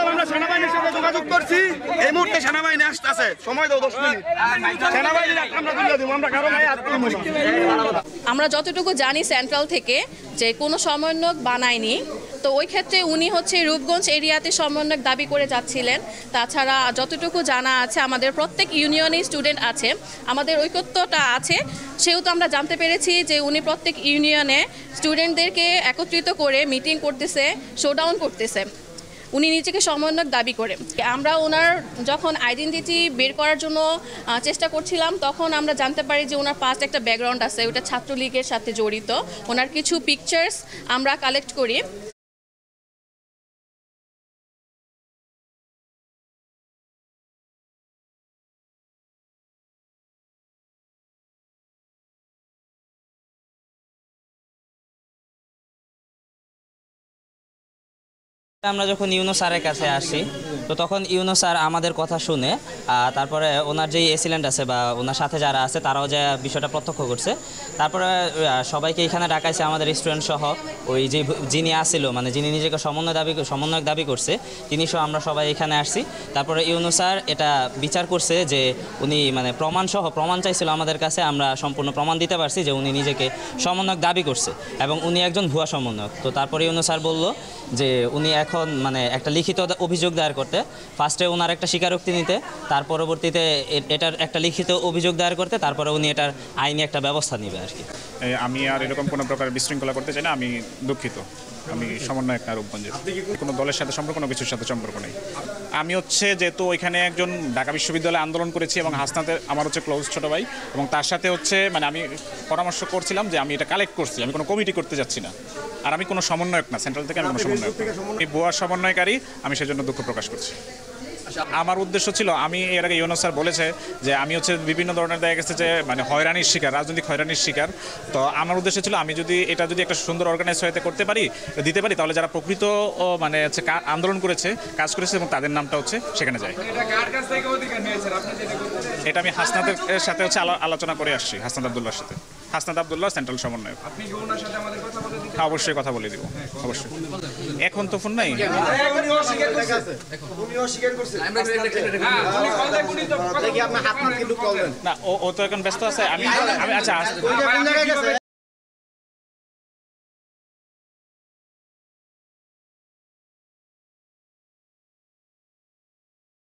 আমরা সেনাবাহিনীর সাথে যোগাযোগ করছি, এই মুহূর্তে সেনাবাহিনী আসতেছে, সময় দাও 10 মিনিট। সেনাবাহিনীর আমরা তুলে দেবো, আমরা কারো গায়ে হাত তুলবো না। আমরা যতটুকু জানি সেন্ট্রাল থেকে যে কোনো সমন্বয়ক বানায়নি, তো ওই ক্ষেত্রে উনি হচ্ছে রূপগঞ্জ এরিয়াতে সমন্বয়ক দাবি করে যাচ্ছিলেন। তাছাড়া যতটুকু জানা আছে আমাদের প্রত্যেক ইউনিয়নে স্টুডেন্ট আছে, আমাদের ঐক্যতা আছে, সেহেতু আমরা জানতে পেরেছি যে উনি প্রত্যেক ইউনিয়নে স্টুডেন্টদেরকে একত্রিত করে মিটিং করতেছে, শোডাউন করতেছে, উনি নিজেকে সমন্বয়ক দাবি করে। আমরা ওনার যখন আইডেন্টিটি বের করার জন্য চেষ্টা করছিলাম, তখন আমরা জানতে পারি যে ওনার পাস্ট একটা ব্যাকগ্রাউন্ড আছে, ওটা ছাত্রলীগের সাথে জড়িত। ওনার কিছু পিকচার্স আমরা কালেক্ট করি। আমরা যখন ইউনো স্যারের কাছে আসি, তো তখন ইউনো স্যার আমাদের কথা শুনে তারপরে ওনার যেই এসিলেন্ট আছে বা ওনার সাথে যারা আছে তারাও যে বিষয়টা প্রত্যক্ষ করছে। তারপরে সবাইকে এখানে ডাকাইছে, আমাদের স্টুডেন্ট সহ ওই যে যিনি আসছিল, মানে যিনি নিজেকে সমন্বয়ক দাবি করছে, তিনি সহ আমরা সবাই এখানে আসছি। তারপরে ইউনো স্যার এটা বিচার করছে যে উনি মানে প্রমাণ চাইছিল আমাদের কাছে, আমরা সম্পূর্ণ প্রমাণ দিতে পারছি যে উনি নিজেকে সমন্বয়ক দাবি করছে এবং উনি একজন ভুয়া সমন্বয়ক। তো তারপরে ইউনো স্যার বলল যে উনি এখন মানে একটা লিখিত অভিযোগ দায়ের করতে, ফার্স্টে ওনার একটা স্বীকারোক্তি নিতে, তার পরবর্তীতে এটার একটা লিখিত অভিযোগ দায়ের করতে, তারপরে উনি এটার আইনি একটা ব্যবস্থা নেবে আর কি। আমি আর এরকম কোনো প্রকার বিশৃঙ্খলা করতে চাই না, আমি দুঃখিত। আমি সমন্বয়ক না রূপগঞ্জের, কোনো দলের সাথে সম্পর্ক, কোনো কিছুর সাথে সম্পর্ক নেই। আমি হচ্ছে যেহেতু ওইখানে একজন ঢাকা বিশ্ববিদ্যালয়ে আন্দোলন করেছি এবং হাসনাতের আমার হচ্ছে ক্লোজ ছোটো ভাই, এবং তার সাথে হচ্ছে মানে আমি পরামর্শ করছিলাম যে আমি এটা কালেক্ট করছি, আমি কোনো কমিটি করতে যাচ্ছি না, আর আমি কোনো সমন্বয়ক না, সেন্ট্রাল থেকে আমি কোনো সমন্বয়ক, এই ভুয়া সমন্বয়কারী, আমি সেজন্য দুঃখ প্রকাশ করছি। আমার উদ্দেশ্য ছিল, আমি এর আগে ইউনুস স্যার বলেছে যে আমি হচ্ছে বিভিন্ন ধরনের দেখা গেছে যে মানে হয়রানির শিকার, রাজনৈতিক হয়রানির শিকার। তো আমার উদ্দেশ্য ছিল আমি যদি এটা যদি একটা সুন্দর অর্গানাইজ হতে করতে পারি, দিতে পারি, তাহলে যারা প্রকৃত মানে হচ্ছে আন্দোলন করেছে, কাজ করেছে এবং তাদের নামটা হচ্ছে সেখানে যায়। এটা আমি হাসনাদের সাথে হচ্ছে আলোচনা করে আসছি, হাসনাত আব্দুল্লাহর সাথে। হাসনাত আব্দুল্লাহ সেন্ট্রাল সমন্বয়ক। অবশ্যই কথা বলে দিব, অবশ্যই। এখন তো ফোন নাই, না ও তো এখন ব্যস্ত আছে। আমি আচ্ছা